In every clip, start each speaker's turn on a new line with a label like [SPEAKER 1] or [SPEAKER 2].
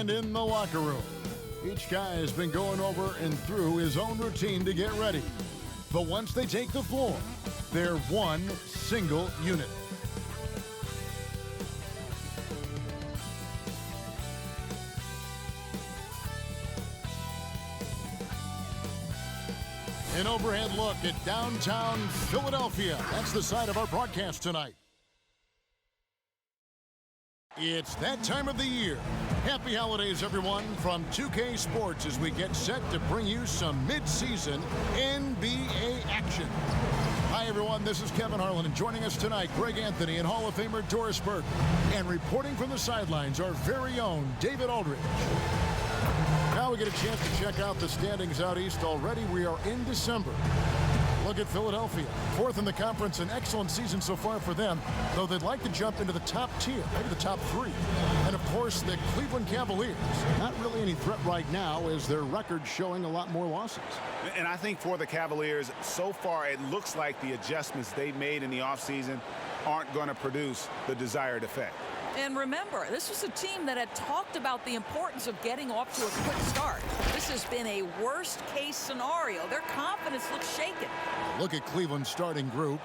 [SPEAKER 1] And in the locker room, each guy has been going over and through his own routine to get ready. But once they take the floor, they're one single unit. An overhead look at downtown Philadelphia. That's the side of our broadcast tonight. It's that time of the year. Happy holidays, everyone, from 2K Sports as we get set to bring you some mid-season NBA action. Hi, everyone. This is Kevin Harlan, and joining us tonight, Greg Anthony and Hall of Famer Doris Burke. And reporting from the sidelines, our very own David Aldridge. Now we get a chance to check out the standings out east already. We are in December. Look at Philadelphia, fourth in the conference, an excellent season so far for them, though they'd like to jump into the top tier, maybe the top three. And of course, the Cleveland Cavaliers, not really any threat right now as their record showing a lot more losses.
[SPEAKER 2] And I think for the Cavaliers, so far it looks like the adjustments they made in the offseason aren't going to produce the desired effect.
[SPEAKER 3] And remember, this was a team that had talked about the importance of getting off to a quick start. This has been a worst-case scenario. Their confidence looks shaken.
[SPEAKER 1] Look at Cleveland's starting group.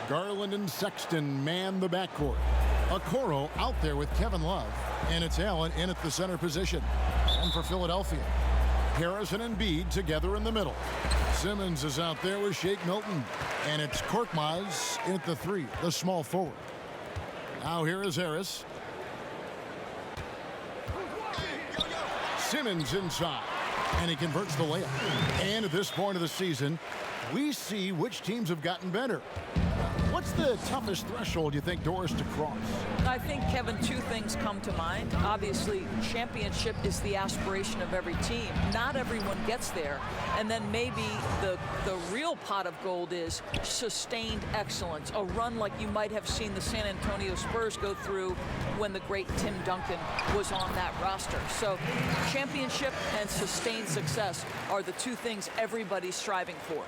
[SPEAKER 1] Garland and Sexton man the backcourt. Okoro out there with Kevin Love. And it's Allen in at the center position. And for Philadelphia, Harrison and Embiid together in the middle. Simmons is out there with Shake Milton. And it's Korkmaz in at the three, the small forward. Now here is Harris. Simmons inside, and he converts the layup. And at this point of the season, we see which teams have gotten better. What's the toughest threshold, you think, Doris, to cross?
[SPEAKER 3] I think, Kevin, two things come to mind. Obviously, championship is the aspiration of every team. Not everyone gets there. And then maybe the real pot of gold is sustained excellence, a run like you might have seen the San Antonio Spurs go through when the great Tim Duncan was on that roster. So championship and sustained success are the two things everybody's striving for.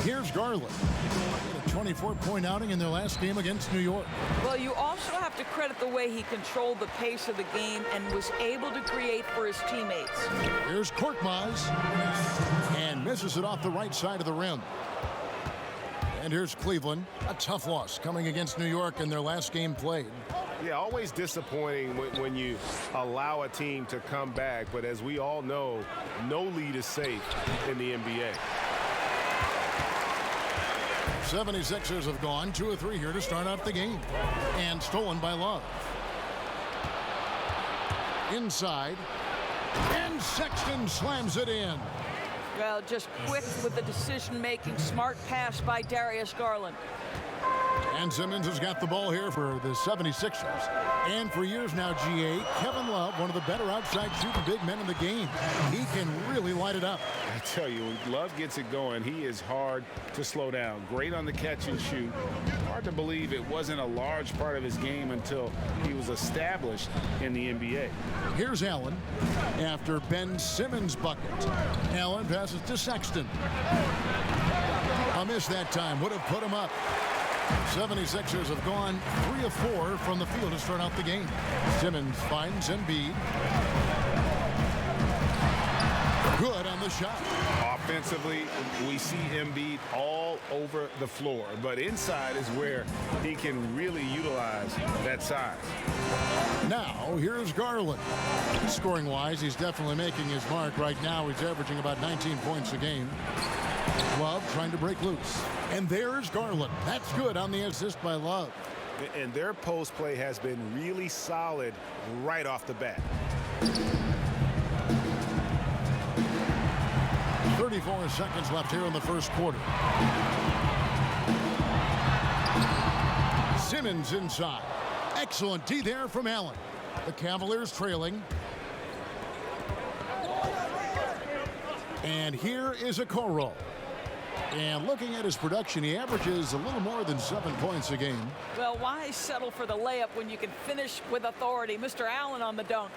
[SPEAKER 1] Here's Garland. A 24-point outing in their last game against New York.
[SPEAKER 3] Well, you also have to credit the way he controlled the pace of the game and was able to create for his teammates.
[SPEAKER 1] Here's Korkmaz, and misses it off the right side of the rim. And here's Cleveland, a tough loss coming against New York in their last game played.
[SPEAKER 2] Yeah, always disappointing when you allow a team to come back, but as we all know, no lead is safe in the NBA.
[SPEAKER 1] 76ers have gone 2 of 3 here to start out the game. And stolen by Love. Inside. And Sexton slams it in.
[SPEAKER 3] Well, just quick with the decision-making, smart pass by Darius Garland.
[SPEAKER 1] And Simmons has got the ball here for the 76ers. And for years now, GA, Kevin Love, one of the better outside shooting big men in the game. He can really light it up.
[SPEAKER 2] I tell you, when Love gets it going, he is hard to slow down. Great on the catch and shoot. Hard to believe it wasn't a large part of his game until he was established in the NBA.
[SPEAKER 1] Here's Allen after Ben Simmons' bucket. Allen passes to Sexton. A miss that time. Would have put him up. 76ers have gone 3 of 4 from the field to start out the game. Simmons finds Embiid. Good on the shot.
[SPEAKER 2] Offensively, we see Embiid all over the floor, but inside is where he can really utilize that size.
[SPEAKER 1] Now, here's Garland. Scoring-wise, he's definitely making his mark. Right now, he's averaging about 19 points a game. Love trying to break loose. And there's Garland. That's good on the assist by Love.
[SPEAKER 2] And their post play has been really solid right off the bat.
[SPEAKER 1] 34 seconds left here in the first quarter. Simmons inside. Excellent D there from Allen. The Cavaliers trailing. And here is Okoro. And looking at his production, he averages a little more than 7 points a game.
[SPEAKER 3] Well, why settle for the layup when you can finish with authority? Mr. Allen on the dunk.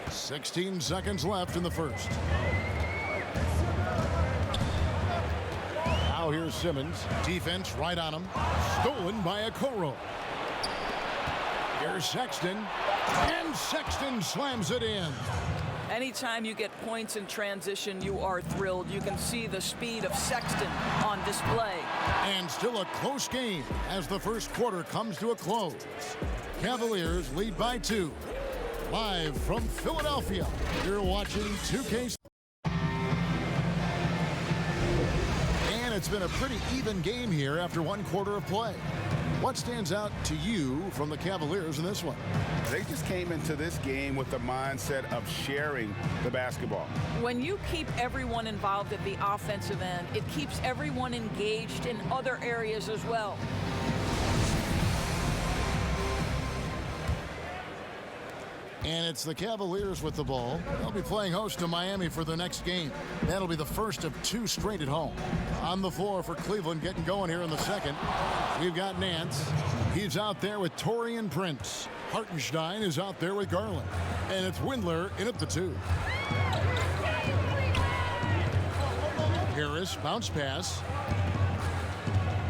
[SPEAKER 1] 16 seconds left in the first. Now here's Simmons. Defense right on him. Stolen by Okoro. Here's Here's Sexton, and Sexton slams it in.
[SPEAKER 3] Anytime you get points in transition, you are thrilled. You can see the speed of Sexton on display.
[SPEAKER 1] And still a close game as the first quarter comes to a close. Cavaliers lead by 2. Live from Philadelphia, you're watching 2K. And it's been a pretty even game here after one quarter of play. What stands out to you from the Cavaliers in this one?
[SPEAKER 2] They just came into this game with the mindset of sharing the basketball.
[SPEAKER 3] When you keep everyone involved at the offensive end, it keeps everyone engaged in other areas as well.
[SPEAKER 1] And it's the Cavaliers with the ball. They'll be playing host to Miami for the next game. That'll be the first of 2 straight at home. On the floor for Cleveland getting going here in the second. We've got Nance. He's out there with Taurean Prince. Hartenstein is out there with Garland. And it's Windler in at the 2. Harris, bounce pass.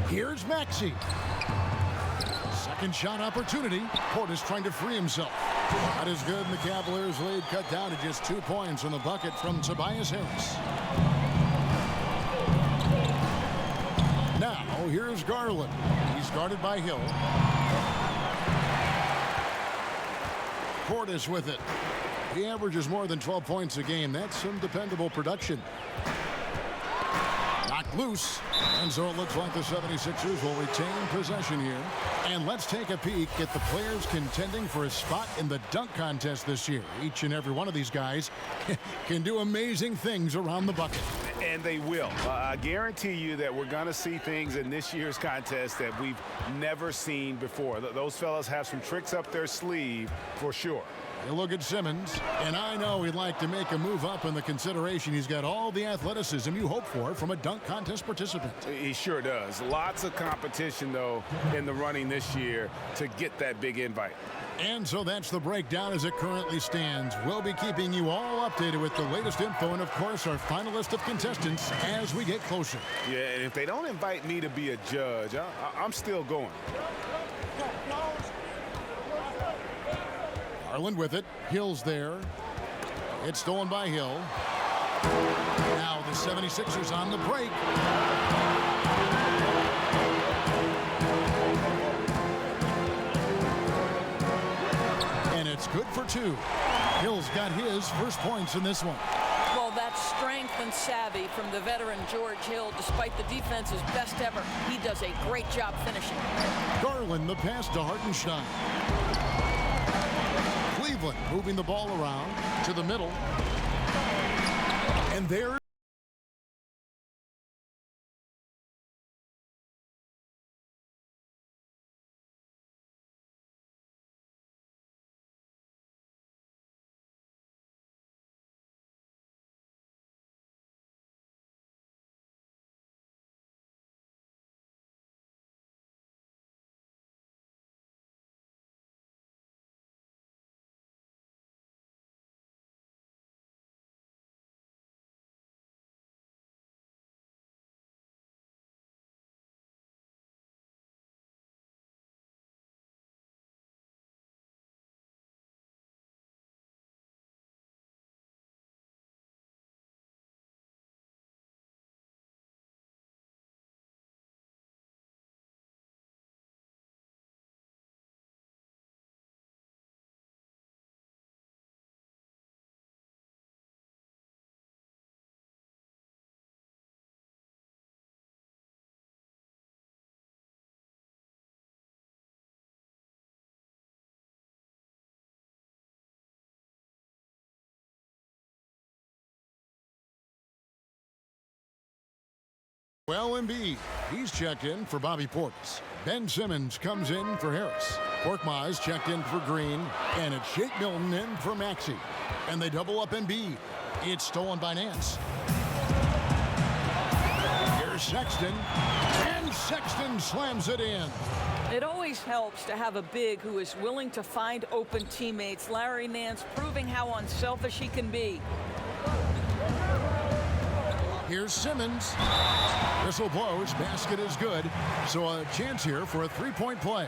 [SPEAKER 1] Here's Maxey. Second shot opportunity. Portis trying to free himself. That is good, and the Cavaliers lead cut down to just 2 points on the bucket from Tobias Harris. Now, here's Garland. He's guarded by Hill. Portis with it. He averages more than 12 points a game. That's some dependable production. Knocked loose. And so it looks like the 76ers will retain possession here. And let's take a peek at the players contending for a spot in the dunk contest this year. Each and every one of these guys can do amazing things around the bucket.
[SPEAKER 2] And they will. I guarantee you that we're going to see things in this year's contest that we've never seen before. Those fellas have some tricks up their sleeve for sure.
[SPEAKER 1] You look at Simmons, and I know he'd like to make a move up in the consideration. He's got all the athleticism you hope for from a dunk contest participant.
[SPEAKER 2] He sure does. Lots of competition, though, in the running this year to get that big invite.
[SPEAKER 1] And so that's the breakdown as it currently stands. We'll be keeping you all updated with the latest info and, of course, our final list of contestants as we get closer.
[SPEAKER 2] Yeah, and if they don't invite me to be a judge, I'm still going.
[SPEAKER 1] Garland with it. Hill's there. It's stolen by Hill. Now the 76ers on the break. And it's good for 2. Hill's got his first points in this one.
[SPEAKER 3] Well, that's strength and savvy from the veteran George Hill. Despite the defense's best ever, he does a great job finishing.
[SPEAKER 1] Garland the pass to Hartenstein. Cleveland moving the ball around to the middle. And there. Well, Embiid, he's checked in for Bobby Portis. Ben Simmons comes in for Harris. Korkmaz checked in for Green, and it's Shake Milton in for Maxey. And they double up Embiid. It's stolen by Nance. Here's Sexton, and Sexton slams it in.
[SPEAKER 3] It always helps to have a big who is willing to find open teammates. Larry Nance proving how unselfish he can be.
[SPEAKER 1] Here's Simmons. Whistle blows. Basket is good. So a chance here for a 3-point play.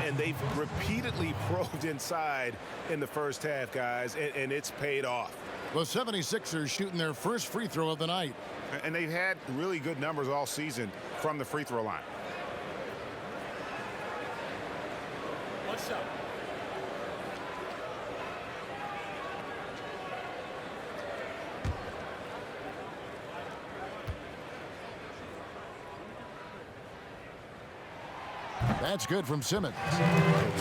[SPEAKER 2] And they've repeatedly probed inside in the first half, guys, and it's paid off.
[SPEAKER 1] The 76ers shooting their first free throw of the night.
[SPEAKER 2] And they've had really good numbers all season from the free throw line.
[SPEAKER 4] What's up?
[SPEAKER 1] That's good from Simmons.
[SPEAKER 2] The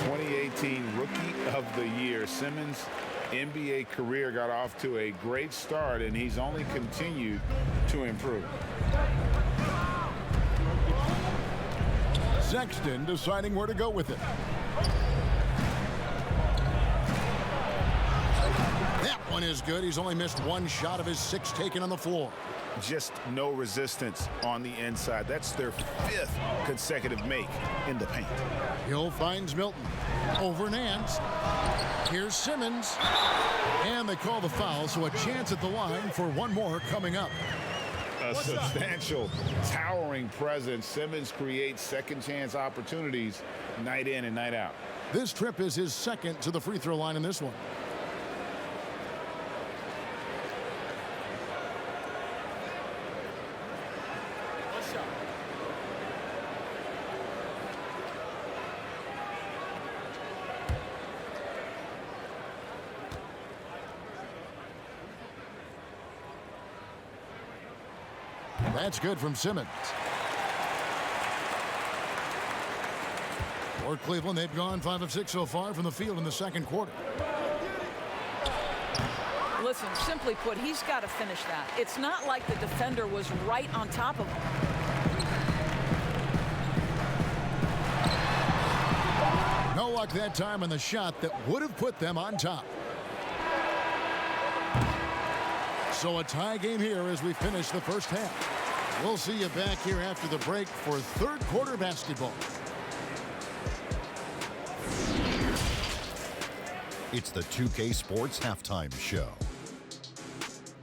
[SPEAKER 2] 2018 Rookie of the Year. Simmons' NBA career got off to a great start, and he's only continued to improve.
[SPEAKER 1] Sexton deciding where to go with it. That one is good. He's only missed one shot of his 6 taken on the floor.
[SPEAKER 2] Just no resistance on the inside. That's their 5th consecutive make in the paint.
[SPEAKER 1] Hill finds Milton. Over Nance. Here's Simmons. And they call the foul, so a chance at the line for one more coming up.
[SPEAKER 2] A substantial, towering presence. Simmons creates second chance opportunities night in and night out.
[SPEAKER 1] This trip is his 2nd to the free throw line in this one. That's good from Simmons. For Cleveland, they've gone 5 of 6 so far from the field in the second quarter.
[SPEAKER 3] Listen, simply put, he's got to finish that. It's not like the defender was right on top of him.
[SPEAKER 1] No luck that time on the shot that would have put them on top. So a tie game here as we finish the first half. We'll see you back here after the break for third quarter basketball.
[SPEAKER 5] It's the 2K Sports Halftime Show.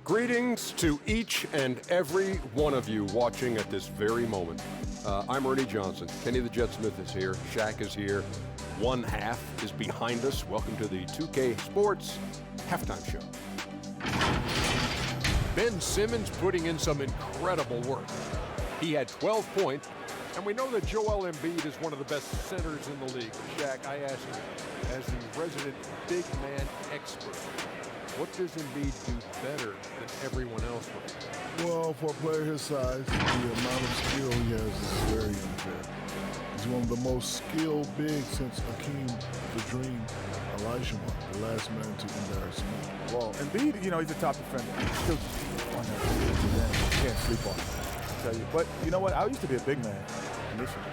[SPEAKER 6] Greetings to each and every one of you watching at this very moment. I'm Ernie Johnson. Kenny the Jet Smith is here. Shaq is here. One half is behind us. Welcome to the 2K Sports Halftime Show. Ben Simmons putting in some incredible work. He had 12 points, and we know that Joel Embiid is one of the best centers in the league. Shaq, I ask you, as the resident big man expert, what does Embiid do better than everyone else with?
[SPEAKER 7] Well, for a player his size, the amount of skill he has is very unfair. He's one of the most skilled bigs since Hakeem the Dream Olajuwon, the last man to embarrass me.
[SPEAKER 4] Well, Embiid, you know, he's a top defender. He's still on that. You can't sleep on him, I tell you. But you know what? I used to be a big man initially.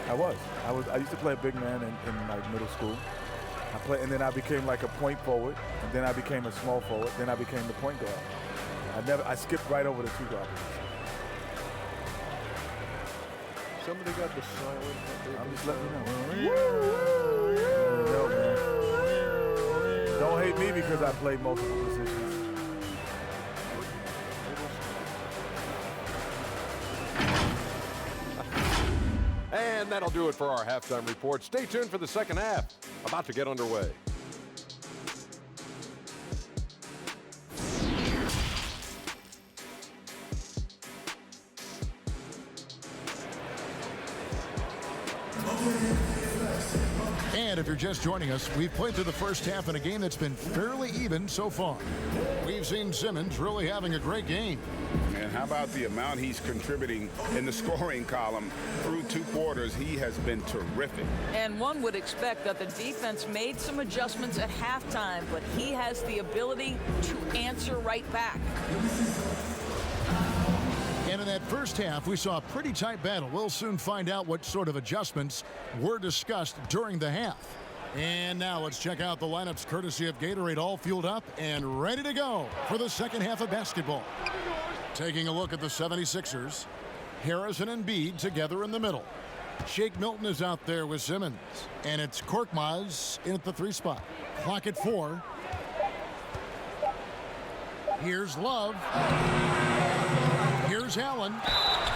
[SPEAKER 4] I used to play a big man in like middle school. And then I became like a point forward, and then I became a small forward, then I became the point guard. I skipped right over the 2 guard position.
[SPEAKER 6] Somebody got the silent.
[SPEAKER 4] I'm just letting you know. Don't hate me because I played multiple positions.
[SPEAKER 6] And that'll do it for our halftime report. Stay tuned for the second half. About to get underway.
[SPEAKER 1] And if you're just joining us, we've played through the first half in a game that's been fairly even so far. We've seen Simmons really having a great game.
[SPEAKER 2] And how about the amount he's contributing in the scoring column through 2 quarters? He has been terrific.
[SPEAKER 3] And one would expect that the defense made some adjustments at halftime, but he has the ability to answer right back.
[SPEAKER 1] And in that first half, we saw a pretty tight battle. We'll soon find out what sort of adjustments were discussed during the half. And now let's check out the lineups courtesy of Gatorade, all fueled up and ready to go for the second half of basketball. Taking a look at the 76ers, Harrison and Embiid together in the middle. Shake Milton is out there with Simmons. And it's Korkmaz in at the 3 spot. Clock at 4. Here's Love. Here's Allen.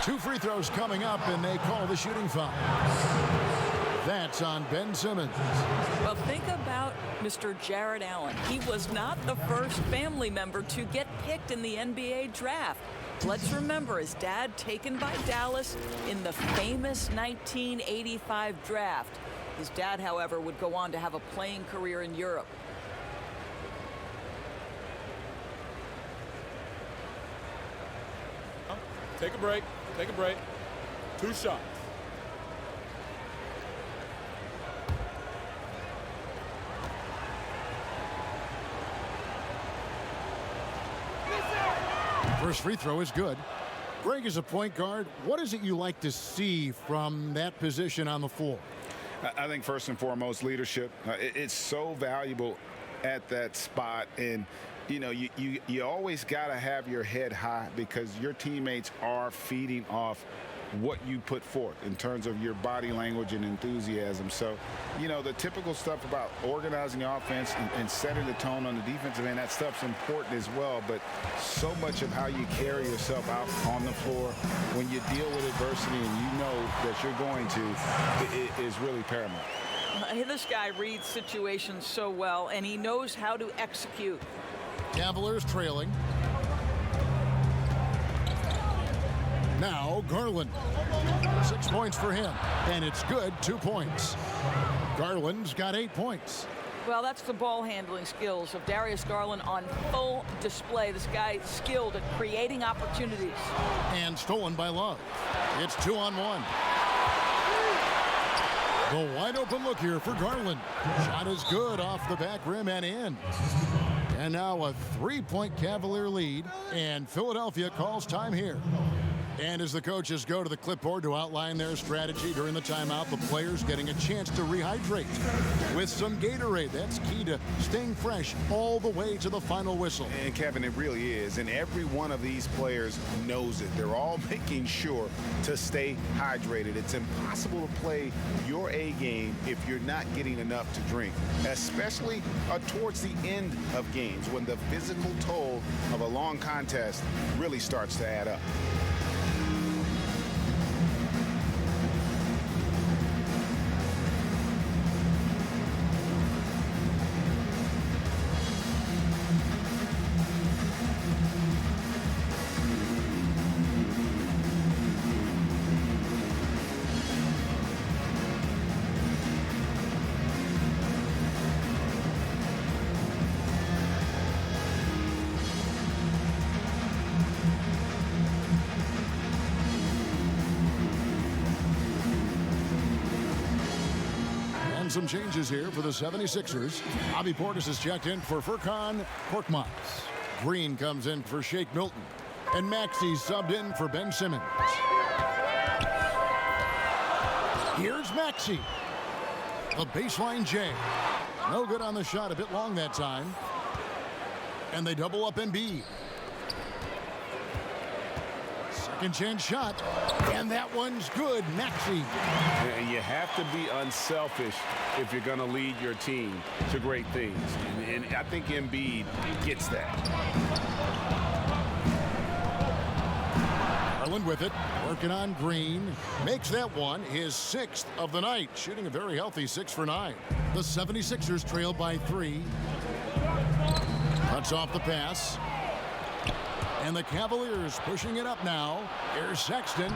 [SPEAKER 1] 2 free throws coming up, and they call the shooting foul. That's on Ben Simmons.
[SPEAKER 3] Well, think about Mr. Jared Allen. He was not the first family member to get picked in the NBA draft. Let's remember his dad taken by Dallas in the famous 1985 draft. His dad, however, would go on to have a playing career in Europe.
[SPEAKER 6] Take a break. Take a break. 2 shots.
[SPEAKER 1] First free throw is good. Greg, is a point guard, what is it you like to see from that position on the floor?
[SPEAKER 2] I think first and foremost, leadership. It's so valuable at that spot. And, you know, you always got to have your head high because your teammates are feeding off what you put forth in terms of your body language and enthusiasm. So, you know, the typical stuff about organizing the offense and setting the tone on the defensive end, that stuff's important as well. But so much of how you carry yourself out on the floor when you deal with adversity and you know that you're going to is really paramount.
[SPEAKER 3] This guy reads situations so well, and he knows how to execute.
[SPEAKER 1] Cavaliers trailing. Now Garland. 6 points for him, and it's good, 2 points. Garland's got 8 points.
[SPEAKER 3] Well, that's the ball handling skills of Darius Garland on full display. This guy's skilled at creating opportunities.
[SPEAKER 1] And stolen by Love. It's 2-on-1. The wide open look here for Garland. Shot is good off the back rim and in. And now a 3-point Cavalier lead, and Philadelphia calls time here. And as the coaches go to the clipboard to outline their strategy during the timeout, the players getting a chance to rehydrate with some Gatorade. That's key to staying fresh all the way to the final whistle.
[SPEAKER 2] And Kevin, it really is. And every one of these players knows it. They're all making sure to stay hydrated. It's impossible to play your A game if you're not getting enough to drink, especially towards the end of games when the physical toll of a long contest really starts to add up.
[SPEAKER 1] Some changes here for the 76ers. Bobby Portis is checked in for Furkan Korkmaz. Green comes in for Shake Milton. And Maxey subbed in for Ben Simmons. Here's Maxey. The baseline J. No good on the shot, a bit long that time. And they double up Embiid. Second chance shot, and that one's good. Maxey.
[SPEAKER 2] And you have to be unselfish if you're going to lead your team to great things. And I think Embiid gets that.
[SPEAKER 1] Garland with it, working on Green. Makes that one his 6th of the night, shooting a very healthy 6 for 9. The 76ers trail by 3. Cuts off the pass. And the Cavaliers pushing it up now. Here's Sexton.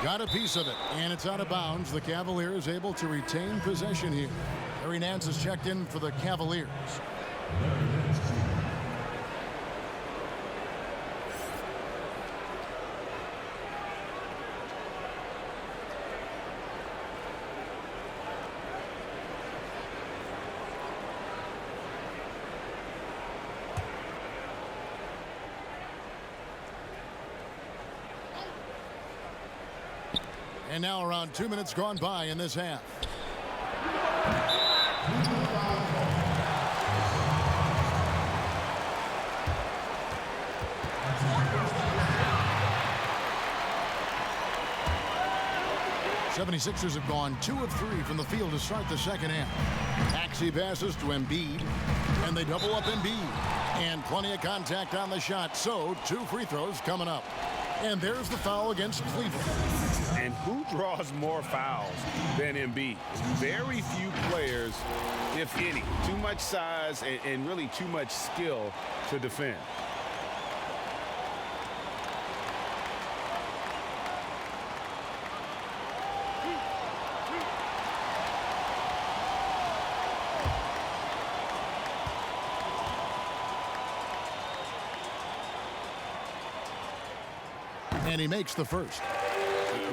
[SPEAKER 1] Got a piece of it, and it's out of bounds. The Cavaliers able to retain possession here. Larry Nance is checked in for the Cavaliers. And now around 2 minutes gone by in this half. '76ers have gone 2 of 3 from the field to start the second half. Maxey passes to Embiid, and they double up Embiid. And plenty of contact on the shot, so 2 free throws coming up. And there's the foul against Cleveland.
[SPEAKER 2] And who draws more fouls than Embiid? Very few players, if any. Too much size and really too much skill to defend.
[SPEAKER 1] And he makes the first.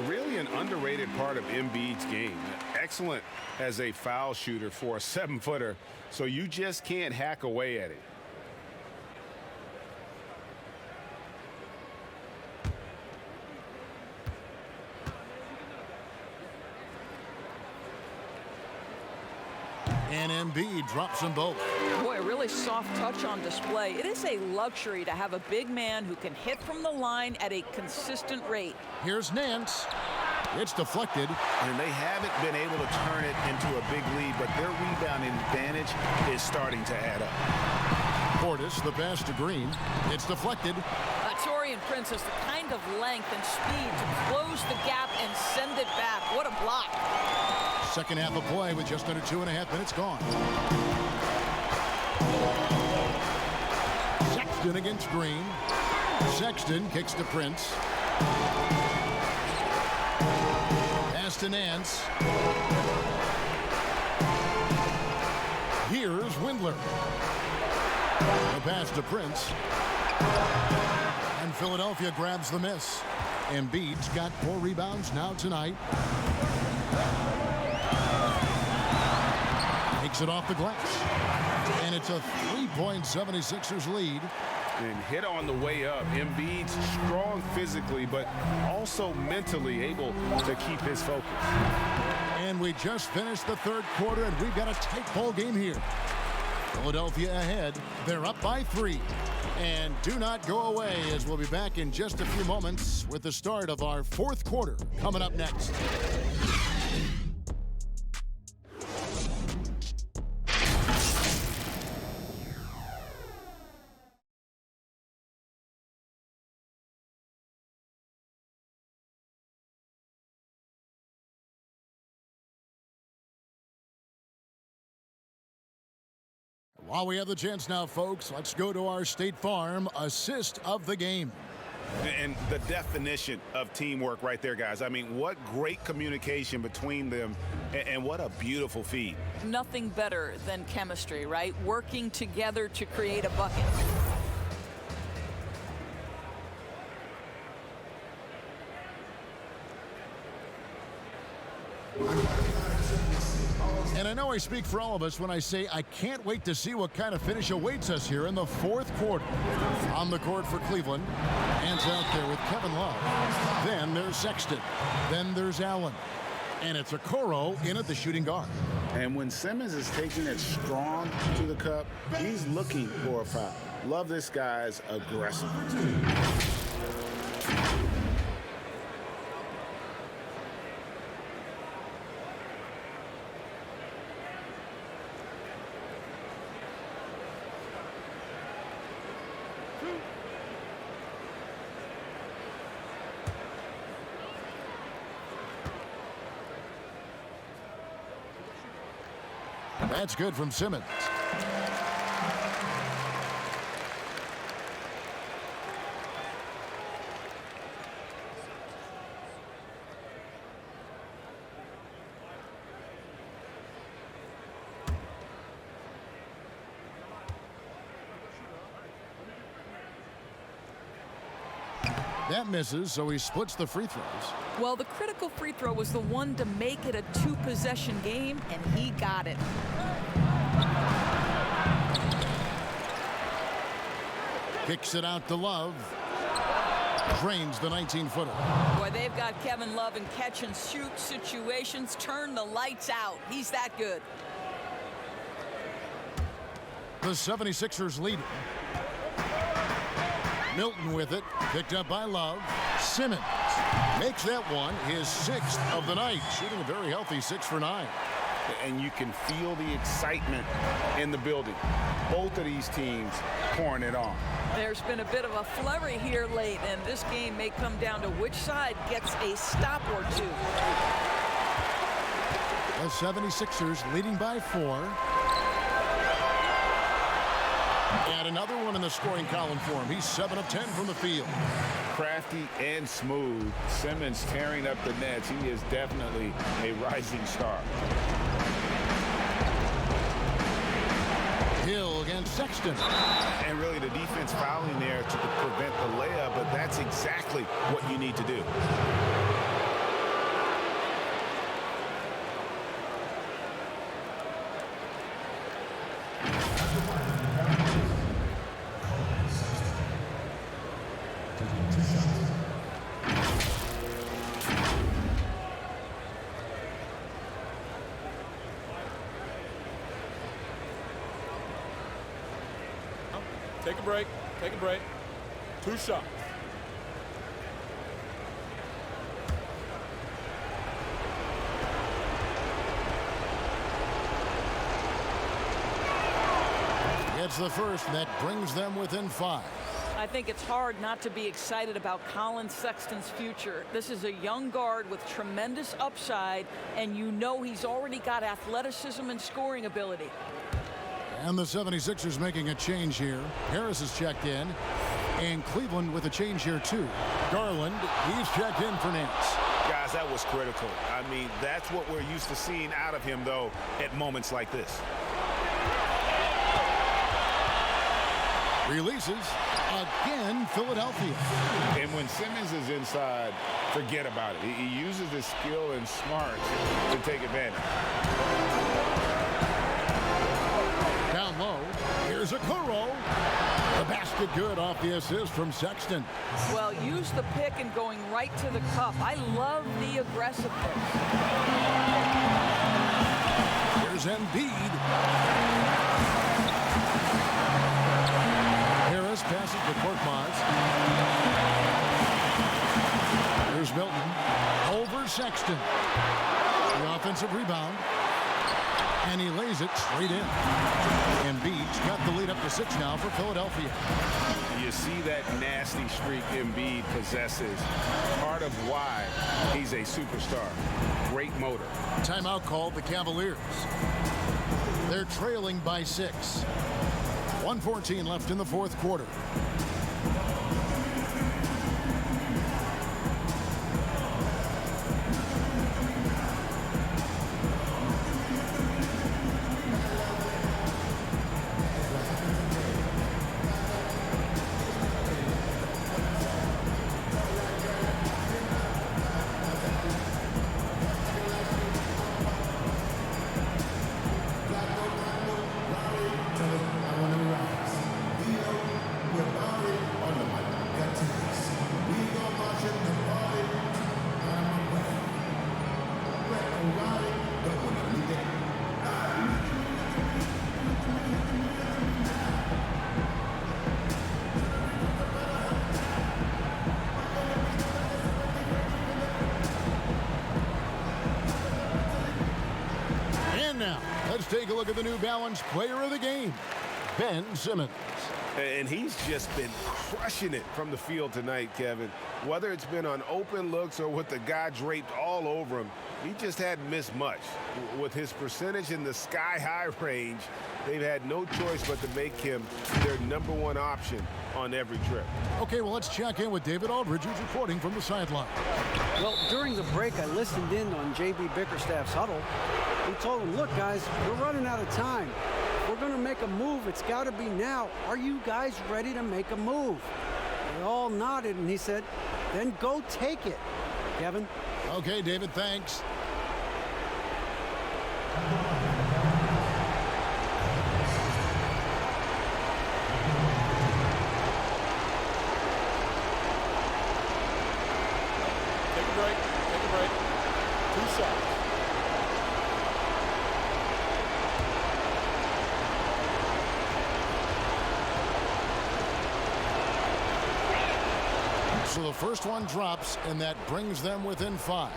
[SPEAKER 2] Really an underrated part of Embiid's game. Excellent as a foul shooter for a 7-footer, so you just can't hack away at it.
[SPEAKER 1] And Embiid drops them both.
[SPEAKER 3] Boy, a really soft touch on display. It is a luxury to have a big man who can hit from the line at a consistent rate.
[SPEAKER 1] Here's Nance. It's deflected.
[SPEAKER 2] And they haven't been able to turn it into a big lead, but their rebounding advantage is starting to add up.
[SPEAKER 1] Portis, the pass to Green. It's deflected.
[SPEAKER 3] Taurean Prince has the kind of length and speed to close the gap and send it back. What a block.
[SPEAKER 1] Second half of play with just under 2.5 minutes gone. Sexton against Green. Sexton kicks to Prince. Pass to Nance. Here's Windler. The pass to Prince. And Philadelphia grabs the miss. Embiid's got 4 rebounds now tonight. Takes it off the glass. And it's a 3-point 76ers lead.
[SPEAKER 2] And hit on the way up. Embiid's strong physically, but also mentally able to keep his focus.
[SPEAKER 1] And we just finished the third quarter, and we've got a tight ball game here. Philadelphia ahead. They're up by 3. And do not go away, as we'll be back in just a few moments with the start of our fourth quarter coming up next. While we have the chance now, folks, let's go to our State Farm assist of the game.
[SPEAKER 2] And the definition of teamwork right there, guys. I mean, what great communication between them, and what a beautiful feed.
[SPEAKER 3] Nothing better than chemistry, right? Working together to create a bucket.
[SPEAKER 1] And I know I speak for all of us when I say I can't wait to see what kind of finish awaits us here in the fourth quarter. On the court for Cleveland. Hands out there with Kevin Love. Then there's Sexton. Then there's Allen. And it's Okoro in at the shooting guard.
[SPEAKER 2] And when Simmons is taking it strong to the cup, he's looking for a foul. Love this guy's aggressive.
[SPEAKER 1] That's good from Simmons. That misses, so he splits the free throws.
[SPEAKER 3] Well, the critical free throw was the one to make it a 2-possession game, and he got it.
[SPEAKER 1] Kicks it out to Love. Drains the 19-footer.
[SPEAKER 3] Boy, they've got Kevin Love in catch-and-shoot situations. Turn the lights out. He's that good.
[SPEAKER 1] The 76ers lead. Milton with it, picked up by Love. Simmons makes that one his 6th of the night, shooting a very healthy 6 for 9.
[SPEAKER 2] and you can feel the excitement in the building. Both of these teams pouring it on.
[SPEAKER 3] There's been a bit of a flurry here late, and this game may come down to which side gets a stop or two.
[SPEAKER 1] The 76ers leading by 4. And another one in the scoring column for him. He's 7 of 10 from the field.
[SPEAKER 2] Crafty and smooth. Simmons tearing up the nets. He is definitely a rising star.
[SPEAKER 1] Hill against Sexton.
[SPEAKER 2] And really the defense fouling there to prevent the layup, but that's exactly what you need to do.
[SPEAKER 6] Take a break. Take a break. 2 shots.
[SPEAKER 1] It's the first that brings them within 5.
[SPEAKER 3] I think it's hard not to be excited about Colin Sexton's future. This is a young guard with tremendous upside, and you know he's already got athleticism and scoring ability.
[SPEAKER 1] And the 76ers making a change here. Harris has checked in. And Cleveland with a change here, too. Garland, he's checked in for Nance.
[SPEAKER 2] Guys, that was critical. I mean, that's what we're used to seeing out of him, though, at moments like this.
[SPEAKER 1] Releases. Again, Philadelphia.
[SPEAKER 2] And when Simmons is inside, forget about it. He uses his skill and smarts to take advantage.
[SPEAKER 1] Down low, here's Okoro. The basket good off the assist from Sexton.
[SPEAKER 3] Well, use the pick and going right to the cup. I love the aggressiveness.
[SPEAKER 1] Here's Embiid. Harris passes to Korkmaz. Here's Milton over Sexton. The offensive rebound. And he lays it straight in. Embiid's got the lead up to 6 now for Philadelphia.
[SPEAKER 2] You see that nasty streak Embiid possesses. Part of why he's a superstar. Great motor.
[SPEAKER 1] Timeout called the Cavaliers. They're trailing by 6. 1:14 left in the 4th quarter. Now, let's take a look at the New Balance player of the game, Ben Simmons.
[SPEAKER 2] And he's just been crushing it from the field tonight, Kevin. Whether it's been on open looks or with the guy draped all over him, he just hadn't missed much. With his percentage in the sky-high range, they've had no choice but to make him their #1 option on every trip.
[SPEAKER 1] Okay, well, let's check in with David Aldridge, who's reporting from the sideline.
[SPEAKER 8] Well, during the break, I listened in on J.B. Bickerstaff's huddle. He told him, look, guys, we're running out of time. If we're going to make a move, it's got to be now. Are you guys ready to make a move? They all nodded, and he said, then go take it, Kevin.
[SPEAKER 1] Okay, David, thanks.
[SPEAKER 6] Take a break. Take a break. 2 shots.
[SPEAKER 1] So the first one drops, and that brings them within 5.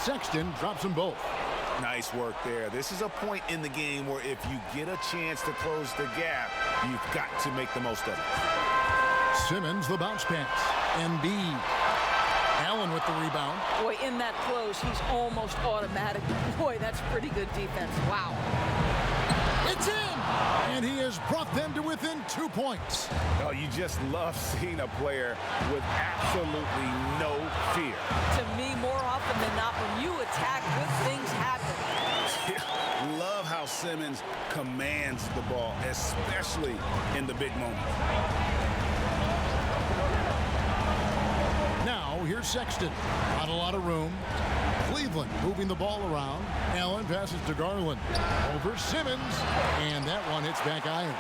[SPEAKER 1] Sexton drops them both.
[SPEAKER 2] Nice work there. This is a point in the game where if you get a chance to close the gap, you've got to make the most of it.
[SPEAKER 1] Simmons, the bounce pass. Embiid. Allen with the rebound.
[SPEAKER 3] Boy, in that close, he's almost automatic. Boy, that's pretty good defense. Wow.
[SPEAKER 1] It's in! And he has brought them to within 2 points.
[SPEAKER 2] Oh, you just love seeing a player with absolutely no fear.
[SPEAKER 3] To me, more often than not, when you attack, good things happen.
[SPEAKER 2] Love how Simmons commands the ball, especially in the big moments.
[SPEAKER 1] Now, here's Sexton. Not a lot of room. Cleveland moving the ball around. Allen passes to Garland. Over Simmons. And that one hits back iron.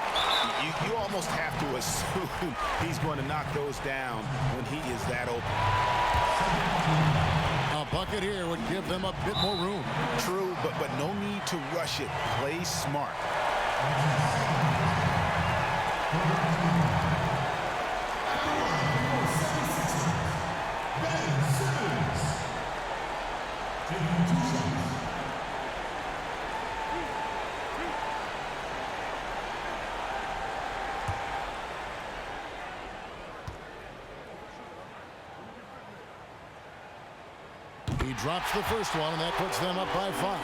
[SPEAKER 2] You almost have to assume he's going to knock those down when he is that open.
[SPEAKER 1] A bucket here would give them a bit more room.
[SPEAKER 2] True, but no need to rush it. Play smart.
[SPEAKER 1] He drops the first one, and that puts them up by 5.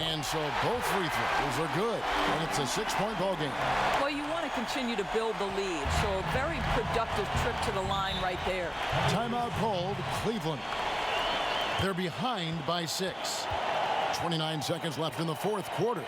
[SPEAKER 1] And so both free throws are good, and it's a 6-point ball game.
[SPEAKER 3] Well, you want to continue to build the lead, so a very productive trip to the line right there.
[SPEAKER 1] Timeout called, Cleveland. They're behind by 6. 29 seconds left in the fourth quarter.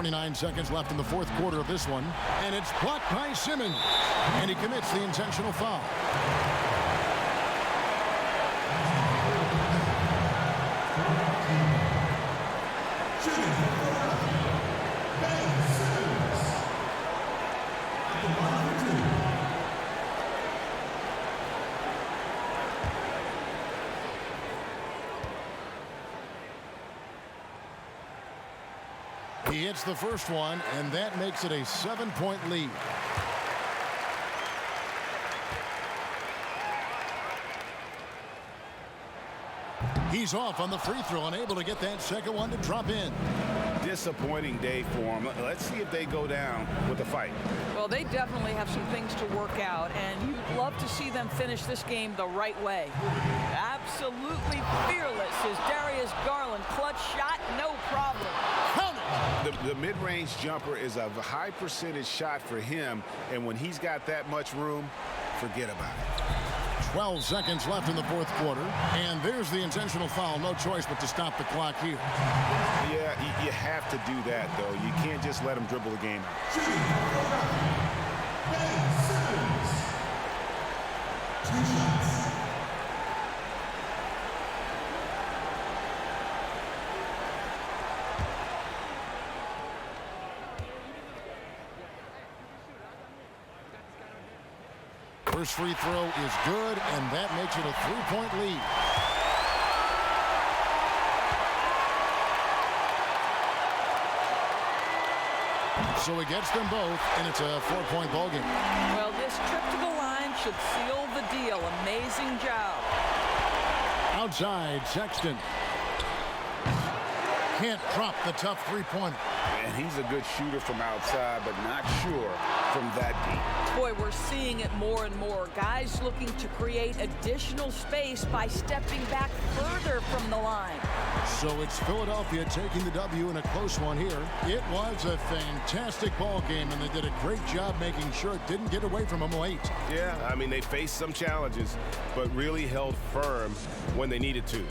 [SPEAKER 1] .9 seconds left in the fourth quarter of this one, and it's blocked by Simmons, and he commits the intentional foul. He hits the first one, and that makes it a 7-point lead. He's off on the free throw, unable to get that second one to drop in.
[SPEAKER 2] Disappointing day for him. Let's see if they go down with a fight.
[SPEAKER 3] Well, they definitely have some things to work out, and you'd love to see them finish this game the right way. Absolutely fearless is Darius Garland. Clutch shot, no problem.
[SPEAKER 1] Count it!
[SPEAKER 2] The mid-range jumper is a high percentage shot for him, and when he's got that much room, forget about it.
[SPEAKER 1] 12 seconds left in the fourth quarter, and there's the intentional foul. No choice but to stop the clock here.
[SPEAKER 2] Yeah, you have to do that, though. You can't just let him dribble the game out.
[SPEAKER 1] First free throw is good, and that makes it a 3-point lead. So he gets them both, and it's a 4-point ball game.
[SPEAKER 3] Well, this trip to the line should seal the deal. Amazing job.
[SPEAKER 1] Outside, Sexton. Can't drop the tough three-pointer.
[SPEAKER 2] And he's a good shooter from outside, but not sure from that deep.
[SPEAKER 3] Boy, we're seeing it more and more. Guys looking to create additional space by stepping back further from the line.
[SPEAKER 1] So it's Philadelphia taking the W in a close one here. It was a fantastic ball game, and they did a great job making sure it didn't get away from them late.
[SPEAKER 9] Yeah, I mean, they faced some challenges, but really held firm when they needed to.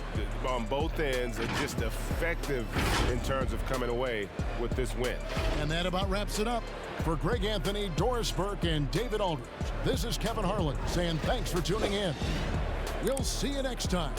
[SPEAKER 9] On both ends, and just effective in terms of coming away with this win.
[SPEAKER 1] And that about wraps it up. For Greg Anthony, Doris Burke, and David Aldridge, this is Kevin Harlan saying thanks for tuning in. We'll see you next time.